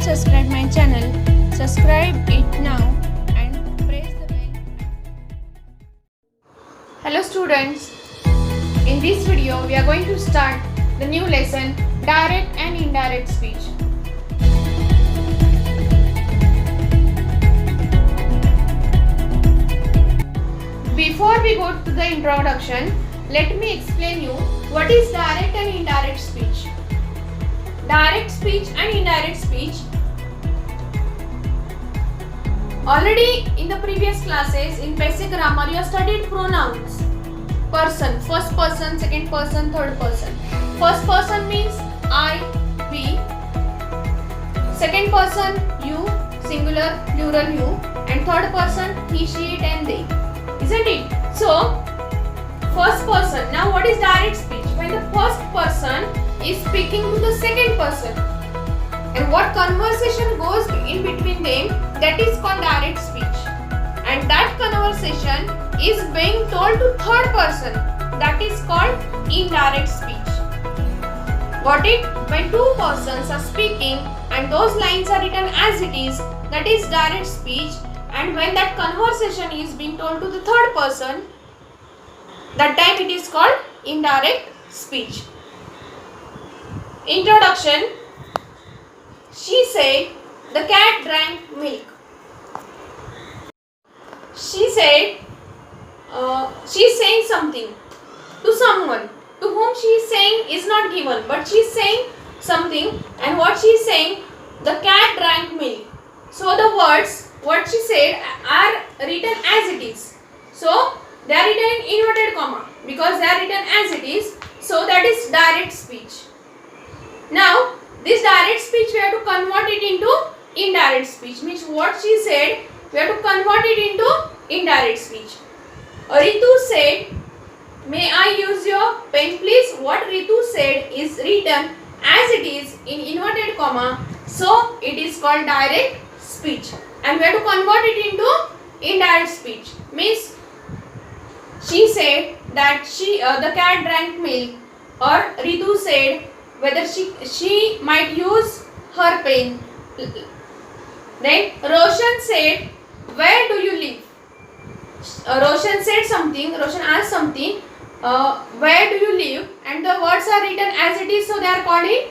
subscribed my channel, subscribe it now and press the bell. Hello students, in this video we are going to start the new lesson Direct and Indirect Speech. Before we go to the introduction, let me explain you what is direct and indirect speech. Direct speech and indirect speech. Already in the previous classes in basic grammar you have studied pronouns. Person, first person, second person, third person. First person means I, we. Second person you, singular, plural you. And third person he, she, it and they. Isn't it? So, first person. Now what is direct speech? When the first person is speaking to the second person and what conversation goes in between them, that is called direct speech. And that conversation is being told to third person, that is called indirect speech. Got it? When two persons are speaking and those lines are written as it is, that is direct speech. And when that conversation is being told to the third person, that time it is called indirect speech. Introduction. She said the cat drank milk. She said she is saying something to someone. To whom she is saying is not given, but she is saying something, and what she is saying, the cat drank milk. So the words what she said are written as it is. So they are written in inverted comma because they are written as it is. So that is direct speech. Now this direct speech we have to convert it into indirect speech. Means what she said we have to convert it into indirect speech. Ritu said, "May I use your pen please?" What Ritu said is written as it is in inverted comma. So it is called direct speech. And we have to convert it into indirect speech. Means she said that the cat drank milk, or Ritu said whether she might use her pen. Then Roshan said, "Where do you live?" Roshan said something, Roshan asked something, where do you live? And the words are written as it is, so they are called in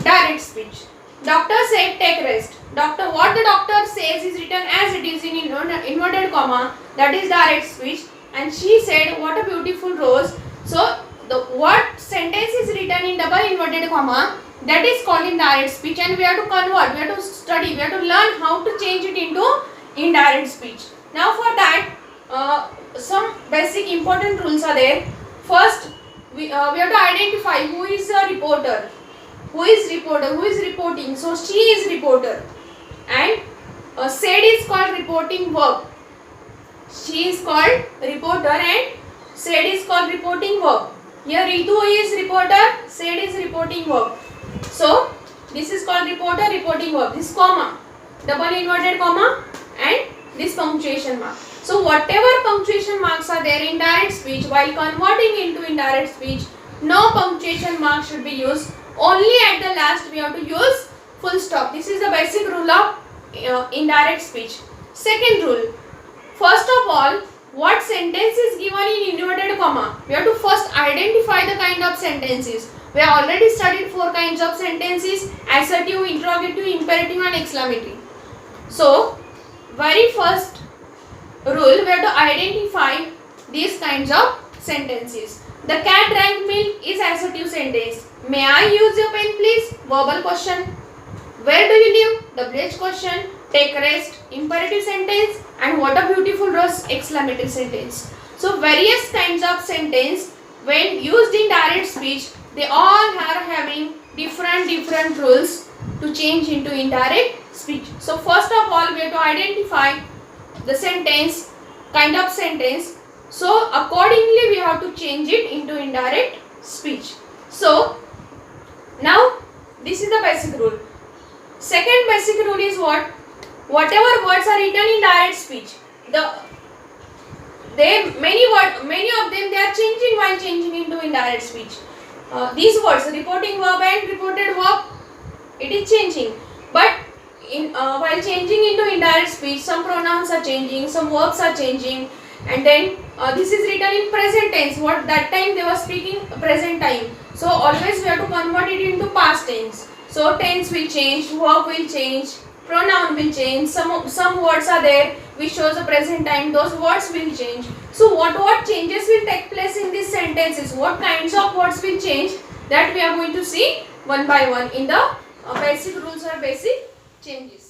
direct speech. Doctor said, "Take rest." Doctor, what the doctor says is written as it is in inverted comma, that is direct speech. And she said, "What a beautiful rose." So what sentence is written in double inverted comma, that is called indirect speech, and we have to convert, we have to study, we have to learn how to change it into indirect speech. Now for that some basic important rules are there. First we have to identify who is a reporter, who is reporting. So she is reporter, and said is called reporting verb. She is called reporter and said is called reporting verb. Here Ritu is reporter, said is reporting verb. So this is called reporter, reporting verb. This comma, double inverted comma, and this punctuation mark. So whatever punctuation marks are there in direct speech, while converting into indirect speech, no punctuation mark should be used. Only at the last we have to use full stop. This is the basic rule of indirect speech. Second rule. First of all, what sentence is given in inverted comma? We have to first identify the kind of sentences. We have already studied 4 kinds of sentences: assertive, interrogative, imperative and exclamatory. So very first rule, we have to identify these kinds of sentences. The cat drank milk is assertive sentence. May I use your pen please? Verbal question. Where do you live? WH question. Take rest, imperative sentence. And what a beautiful rose, exclamatory sentence. So various kinds of sentence, when used in direct speech, they all are having different rules to change into indirect speech. So first of all, we have to identify the sentence, kind of sentence. So accordingly we have to change it into indirect speech. So now this is the basic rule. Second basic rule is what? Whatever words are written in direct speech, many of them they are changing while changing into indirect speech. These words, reporting verb and reported verb, it is changing. But while changing into indirect speech, some pronouns are changing, some verbs are changing, and then this is written in present tense. What that time they were speaking present time. So always we have to convert it into past tense. So tense will change, verb will change, pronoun will change. Some words are there which shows the present time. Those words will change. So what changes will take place in these sentences? What kinds of words will change? That we are going to see one by one in the basic rules or basic changes.